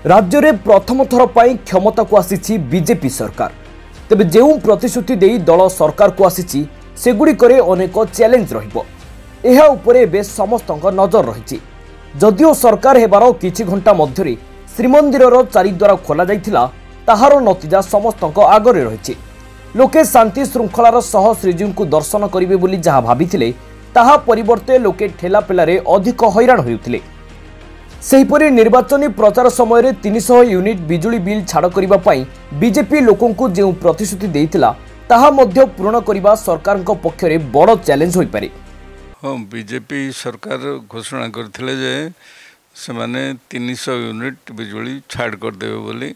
राज्य में प्रथम थर पर क्षमता को आसी बीजेपी सरकार। तेबे जो प्रतिश्रुति दे दल सरकार को आसी सेगुड़िक अनेक चैलेंज रहा समस्त नजर रही। जदिओ सरकार हेबार किछि घंटा मध्य श्रीमंदिर चारिद्वार खोल जाइथिला ताहार नतीजा समस्त आगरे रही। लोके शांति श्रृंखलार सह श्रीजीव को दर्शन करेंगे बोली जहाँ भाविथिले ताहा परिवर्ते लोके ठेलापेलारे अधिक हैरान होउथिले। सेहीपरि निर्वाचनी प्रचार समय 300 यूनिट बिजुली बिल छाड़ करिबा पई बीजेपी लोकों को जो प्रतिश्रुति देइतिला ताहा मध्य पूर्ण करिबा सरकार पक्षरे बड़ चैलेंज होई पारे। हाँ, बीजेपी सरकार घोषणा करथिले जे से माने 300 यूनिट बिजुली छाड़ कर देबे बोली,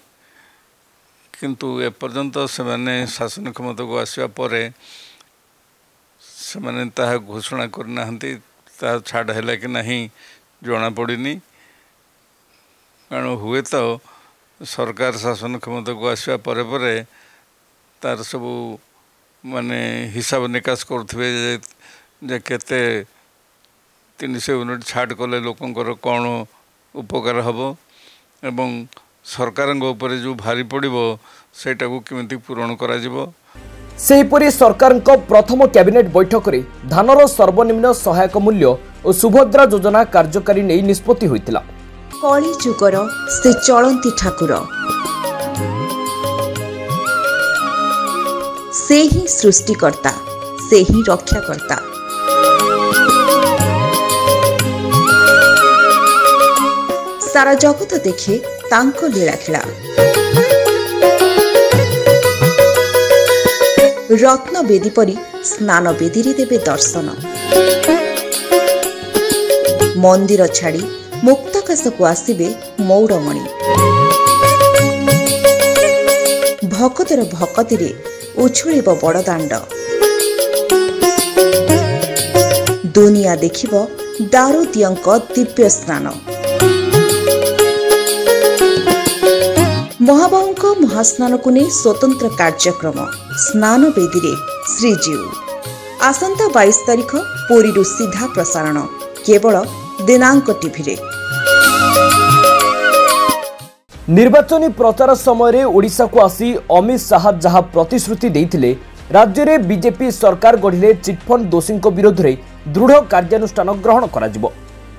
किंतु एपर्यंत से माने शासन क्षमता को आसिया परे से माने ताहा घोषणा करना हंती ताहा छाड़ हैला कि नहीं जणा पड़िनी। कारण हुए तो सरकार शासन क्षमता को आसवा परे परे तार सब माने हिसाब निकास करुवे जे केते 300 यूनिट छाड़ कले लोकंकर कौन उपकार हम एवं सरकार जो भारी पड़ो सेटा को केमिति पूरण करा जिवो। सेहीपरि सरकार प्रथम कैबिनेट बैठक में धानर सर्वनिम्न सहायक मूल्य और सुभद्रा योजना कार्यकारी नहीं निष्पत्ति होइतिला। कली जुगर से चलती ठाकुर से ही सृष्टिकर्ता से ही रक्षाकर्ता। सारा जगत देखे तांको लीला खेला। रत्न बेदी परी स्नान बेदी रे देवे दर्शन। मंदिर छाड़ी मुक्ताकाश को आसबे मौड़मणि। भकतर भकती उछुलिब बड़दाण्ड। दुनिया देखिब दारुदियंक दिव्य स्नान। महाबाहुंक महास्नान को नहीं स्वतंत्र कार्यक्रम स्नान बेदी रे श्रीजीव। आसंता 22 तारिख पुरी सीधा प्रसारण केवल दिनांक टीवी रे। निर्वाचनी प्रचार समय ओडिशा को आसी अमित शाह जहाँ प्रतिश्रुति देइथिले राज्य में बीजेपी सरकार गढ़िले चिटफंड दोषी विरोध में दृढ़ कार्यानुष्ठान ग्रहण करा।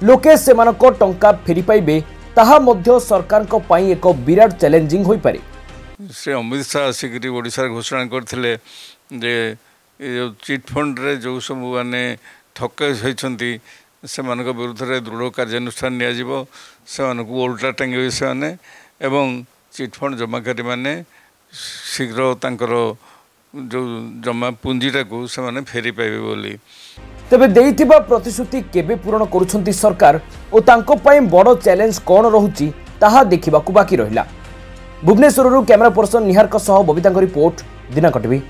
लोके सेमानक टंका फेरी पाइबे ताहा मध्य सरकार को पाई एक विराट चैलेंजिंग होई पारे। से अमित शाह आसिक ओडिशा घोषणा करथिले जे चिटफंड रे जो सब माने ठके होइछंती से विरुद्ध में दृढ़ कार्यानुष्ठान नियाजिबो। से उल्टा टांगे से एवं चिटफंड जमाकारी माने शीघ्र तांकर जो जमा पुंजीटा को से माने फेरी पाइबे बोली। तेबे देइथिबा प्रतिश्रुति केबे पूर्ण करूछंती सरकार और तांको पई बड़ चैलेंज कौन रहुची ताहा देखिबाकू बाकी रहिला। भुवनेश्वररू कैमरा पर्सन निहारक सह बबितांग रिपोर्ट दिनांक टीवी।